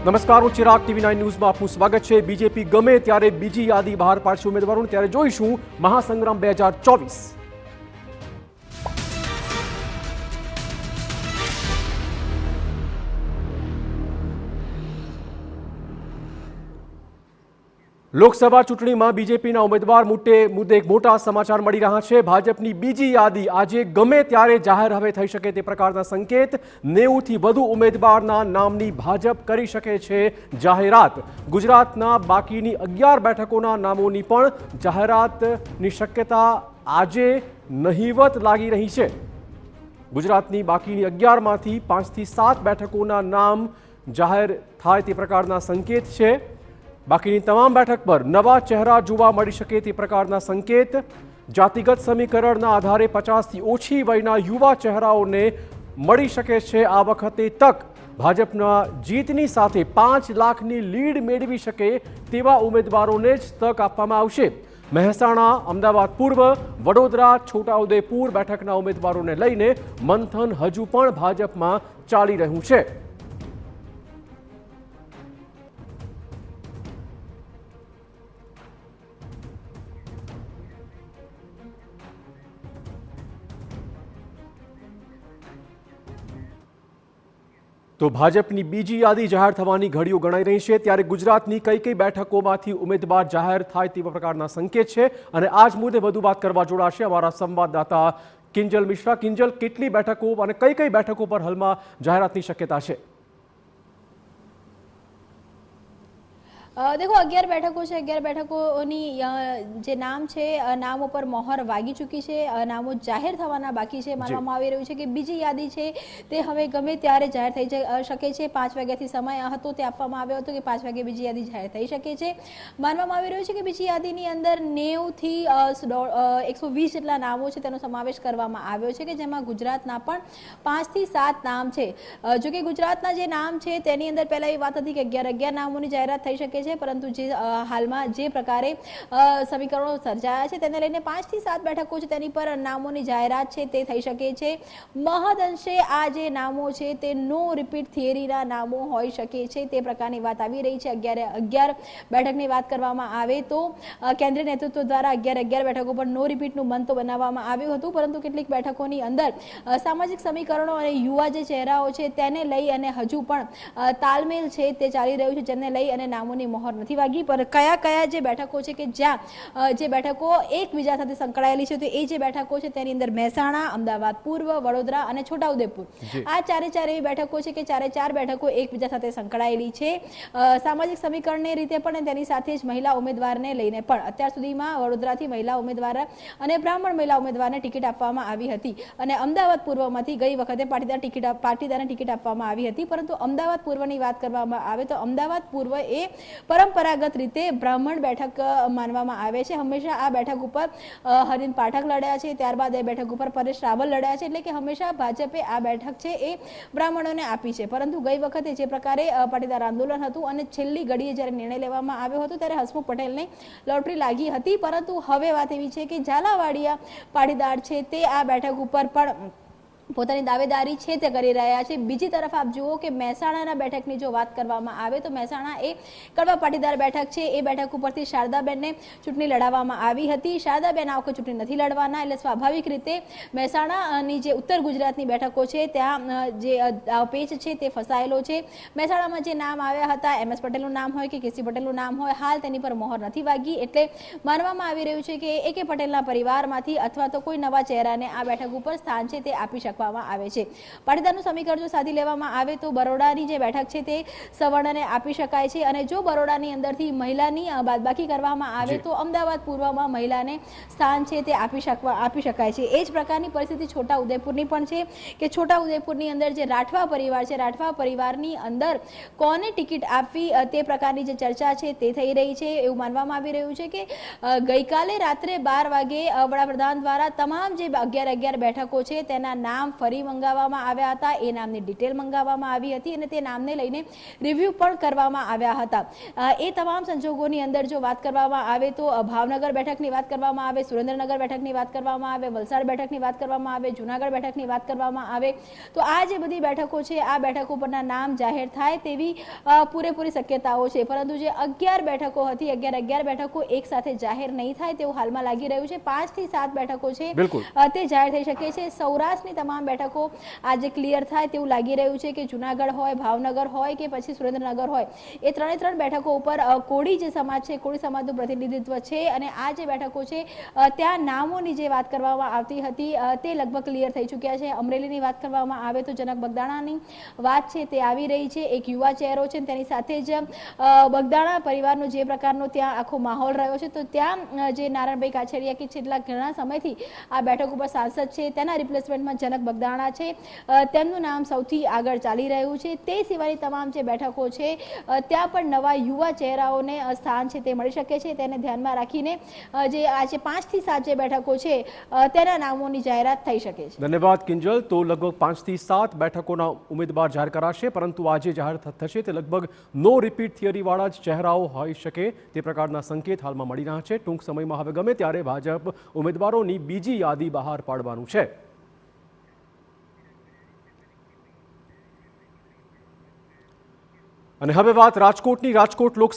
નમસ્કાર, હું ચિરાગ TV9 ન્યૂઝમાં આપનું સ્વાગત છે। બીજેપી ગમે ત્યારે બીજી યાદી બહાર પાડશે ઉમેદવારોને, ત્યારે જોઈશું મહાસંગ્રામ 2024। લોકસભા ચૂંટણીમાં બીજેપીના ઉમેદવાર મુદ્દે એક મોટા સમાચાર મળી રહ્યા છે। ભાજપની બીજી યાદી આજે ગમે ત્યારે જાહેર હવે થઈ શકે તે પ્રકારના સંકેત। 90 થી વધુ ઉમેદવારના નામની ભાજપ કરી શકે છે જાહેરાત। ગુજરાતના બાકીની 11 બેઠકોના નામોની પણ જાહેરાતની શક્યતા આજે નહીવત લાગી રહી છે। ગુજરાતની બાકીની 11માંથી 5 થી 7 બેઠકોના નામ જાહેર થાય તે પ્રકારના સંકેત છે। બાકીની તમામ બેઠક પર નવા ચહેરા જોવા મળી શકે તે પ્રકારના સંકેત। જાતિગત સમીકરણના આધારે 50થી ઓછી વયના યુવા ચહેરાઓને મળી શકે છે આ વખતે તક। ભાજપના જીતની સાથે 5 લાખની લીડ મેળવી શકે તેવા ઉમેદવારોને જ તક આપવામાં આવશે। મહેસાણા, અમદાવાદ પૂર્વ, વડોદરા, છોટાઉદેપુર બેઠકના ઉમેદવારોને લઈને મંથન હજુ પણ ભાજપમાં ચાલી રહ્યું છે। તો ભાજપની બીજી યાદી જાહેર થવાની ઘડીઓ ગણાઈ રહી છે, ત્યારે ગુજરાતની કઈ બેઠકોમાંથી ઉમેદવાર જાહેર થાય તેવા પ્રકારના સંકેત છે। અને આ જ મુદ્દે વધુ વાત કરવા જોડાશે અમારા સંવાદદાતા કિંજલ મિશ્રા। કિંજલ, કેટલી બેઠકો અને કઈ બેઠકો પર હાલમાં જાહેરાતની શક્યતા છે? देखो 11 बैठकों છે। 11 બેઠકોની જે નામ છે, નામો પર મોહર વાગી ચૂકી છે, નામો જાહેર થવાના બાકી છે। માનવામાં આવી રહ્યું છે કે બીજી યાદી છે તે હવે ગમે ત્યારે જાહેર થઈ શકે છે। 5 વાગ્યાથી સમય હતો તે આપવામાં આવ્યો હતો કે 5 વાગે બીજી યાદી જાહેર થઈ શકે છે। માનવામાં આવી રહ્યું છે કે બીજી યાદીની અંદર 90 થી 120 જેટલા નામો છે તેનો સમાવેશ કરવામાં આવ્યો છે, કે જેમાં ગુજરાતના પણ 5 થી 7 નામ છે। જો કે ગુજરાતના જે નામ છે તેની અંદર પહેલા એ વાત હતી કે 11 નામોની જાહેરાત થઈ શકે છે, પરંતુ જે હાલમાં જે પ્રકારે સમીકરણો સર્જાયા છે તેને લઈને 5 થી 7 બેઠકો છે તેની પર નામોની જાહેરાત છે તે થઈ શકે છે। મહદઅંશે આ જે નામો છે તે નો રિપીટ થિયરીના નામો હોઈ શકે છે તે પ્રકારની વાત આવી રહી છે। 11 બેઠકની વાત કરવામાં આવે તો કેન્દ્રીય નેતૃત્વ દ્વારા 11 બેઠકો પર નો રિપીટનું મન તો બનાવવામાં આવ્યું હતું, પરંતુ કેટલીક બેઠકોની અંદર સામાજિક સમીકરણો અને યુવા જે ચહેરાઓ છે તેને લઈ અને હજુ પણ તાલમેલ છે તે ચાલી રહ્યું છે, જેને લઈ અને નામોની મોહર નથી વાગી। પર કયા જે બેઠકો છે કે જ્યાં જે બેઠકો એકબીજા સાથે સંકળાયેલી છે, તો એ જે બેઠકો છે તેની અંદર મહેસાણા, અમદાવાદ પૂર્વ, વડોદરા અને છોટાઉદેપુર, આ ચારે એવી બેઠકો છે કે ચાર બેઠકો એકબીજા સાથે સંકળાયેલી છે। સામાજિક સમીકરણની રીતે પણ તેની સાથે જ મહિલા ઉમેદવારને લઈને પણ અત્યાર સુધીમાં વડોદરાથી મહિલા ઉમેદવાર અને બ્રાહ્મણ મહિલા ઉમેદવારને ટિકિટ આપવામાં આવી હતી, અને અમદાવાદ પૂર્વમાંથી ગઈ વખતે પાટીદારને ટિકિટ આપવામાં આવી હતી। પરંતુ અમદાવાદ પૂર્વની વાત કરવામાં આવે તો અમદાવાદ પૂર્વ એ પરંપરાગત રીતે બ્રાહ્મણ બેઠક માનવામાં આવે છે। હંમેશા આ બેઠક ઉપર હરીન પાઠક લડ્યા છે, ત્યારબાદ એ બેઠક ઉપર પરેશ રાવલ લડ્યા છે, એટલે કે હંમેશા ભાજપે આ બેઠક છે એ બ્રાહ્મણોને આપી છે। પરંતુ ગઈ વખતે જે પ્રકારે પાટીદાર આંદોલન હતું અને છેલ્લી ઘડીએ જ્યારે નિર્ણય લેવામાં આવ્યો હતો ત્યારે હસમુખ પટેલને લોટરી લાગી હતી, પરંતુ હવે વાત એવી છે કે ઝાલાવાડિયા પાટીદાર છે તે આ બેઠક ઉપર પણ પોતાની દાવેદારી છે તે કરી રહ્યા છે। બીજી તરફ આપ જુઓ કે મહેસાણાના બેઠકની જો વાત કરવામાં આવે તો મહેસાણા એ કડવા પાટીદાર બેઠક છે, એ બેઠક ઉપરથી શારદાબેનને ચૂંટણી લડાવવામાં આવી હતી। શારદાબેન આ વખતે ચૂંટણી નથી લડવાના, એટલે સ્વાભાવિક રીતે મહેસાણાની જે ઉત્તર ગુજરાતની બેઠકો છે ત્યાં જે પેચ છે તે ફસાયેલો છે। મહેસાણામાં જે નામ આવ્યા હતા, MS પટેલનું નામ હોય કે KC પટેલનું નામ હોય, હાલ તેની પર મોહર નથી વાગી, એટલે માનવામાં આવી રહ્યું છે કે AK પટેલના પરિવારમાંથી અથવા તો કોઈ નવા ચહેરાને આ બેઠક ઉપર સ્થાન છે તે આપી શકે આવે છે। પાટીદારનું સમીકરણ જો સાધી લેવામાં આવે તો બરોડાની જે બેઠક છે તે સવર્ણને આપી શકાય છે, અને જો બરોડાની અંદરથી મહિલાની બાદબાકી કરવામાં આવે તો અમદાવાદ પૂર્વમાં મહિલાને સ્થાન છે તે આપી શકાય છે। એ જ પ્રકારની પરિસ્થિતિ છોટા ઉદેપુરની પણ છે, કે છોટા ઉદેપુરની અંદર જે રાઠવા પરિવાર છે, રાઠવા પરિવારની અંદર કોને ટિકિટ આપવી તે પ્રકારની જે ચર્ચા છે તે થઈ રહી છે। એવું માનવામાં આવી રહ્યું છે કે ગઈકાલે રાત્રે 12 વાગે વડાપ્રધાન દ્વારા તમામ જે 11 બેઠકો છે તેના નામ નામ ફરી મંગાવવામાં આવ્યા હતા, એ નામની ડિટેલ મંગાવવામાં આવી હતી અને તે નામને લઈને રિવ્યૂ પણ કરવામાં આવ્યા હતા. એ તમામ સંજોગોની અંદર જો વાત કરવામાં આવે તો ભાવનગર બેઠકની વાત કરવામાં આવે, સુરેન્દ્રનગર બેઠકની વાત કરવામાં આવે, વલસાડ બેઠકની વાત કરવામાં આવે, જૂનાગઢ બેઠકની વાત કરવામાં આવે તો આ જે બધી બેઠકો છે આ બેઠકો પરના નામ જાહેર થાય તેવી પૂરેપૂરી શક્યતાઓ છે. પરંતુ જે 11 બેઠકો હતી 11 બેઠકો એક સાથે જાહેર નહીં થાય તેવું હાલમાં લાગી રહ્યું છે. 5 થી 7 બેઠકો છે તે જાહેર થઈ શકે છે. સૌરાષ્ટ્રની તમામ બેઠકો આજે ક્લિયર થાય તેવું લાગી રહ્યું છે કે જૂનાગઢ હોય, ભાવનગર હોય કે પછી સુરેન્દ્રનગર હોય, એ 3 બેઠકો ઉપર કોળી જે સમાજ છે, કોળી સમાજનું પ્રતિનિધિત્વ છે અને આ જે બેઠકો છે ત્યાં નામોની જે વાત કરવામાં આવતી હતી તે લગભગ ક્લિયર થઈ ચૂક્યા છે. અમરેલીની વાત કરવામાં આવે તો જનક બગદાણાની વાત છે તે આવી રહી છે. એક યુવા ચહેરો છે તેની સાથે જ બગદાણા પરિવારનો જે પ્રકારનો ત્યાં આખો માહોલ રહ્યો છે તો ત્યાં જે નારાયણભાઈ કાછડિયા કે છેલ્લા ઘણા સમયથી આ બેઠક ઉપર સાંસદ છે તેના રિપ્લેસમેન્ટમાં જનક બગદાણા છે, તેમનું નામ સૌથી આગળ ચાલી રહ્યું છે. તે સિવાયની તમામ જે બેઠકો છે ત્યાં પણ નવા યુવા ચહેરાઓને સ્થાન છે તે મળી શકે છે. તેને ધ્યાનમાં રાખીને જે આજે 5 થી 7 જે બેઠકો છે તેના નામોની જાહેરાત થઈ શકે છે. ધન્યવાદ કિંજલ. તો લગભગ 5 થી 7 બેઠકોના ઉમેદવાર જાહેર કરાશે, પરંતુ આજે જાહેર થશે તે લગભગ નો રિપીટ થિયરીવાળા જ ચહેરાઓ હોઈ શકે તે પ્રકારના સંકેત હાલમાં મળી રહ્યા છે. ટૂંક સમયમાં હવે ગમે ત્યારે ભાજપ ઉમેદવારોની બીજી યાદી બહાર પાડવાનું છે. અને હવે વાત રાજકોટની. રાજકોટ લોકસભા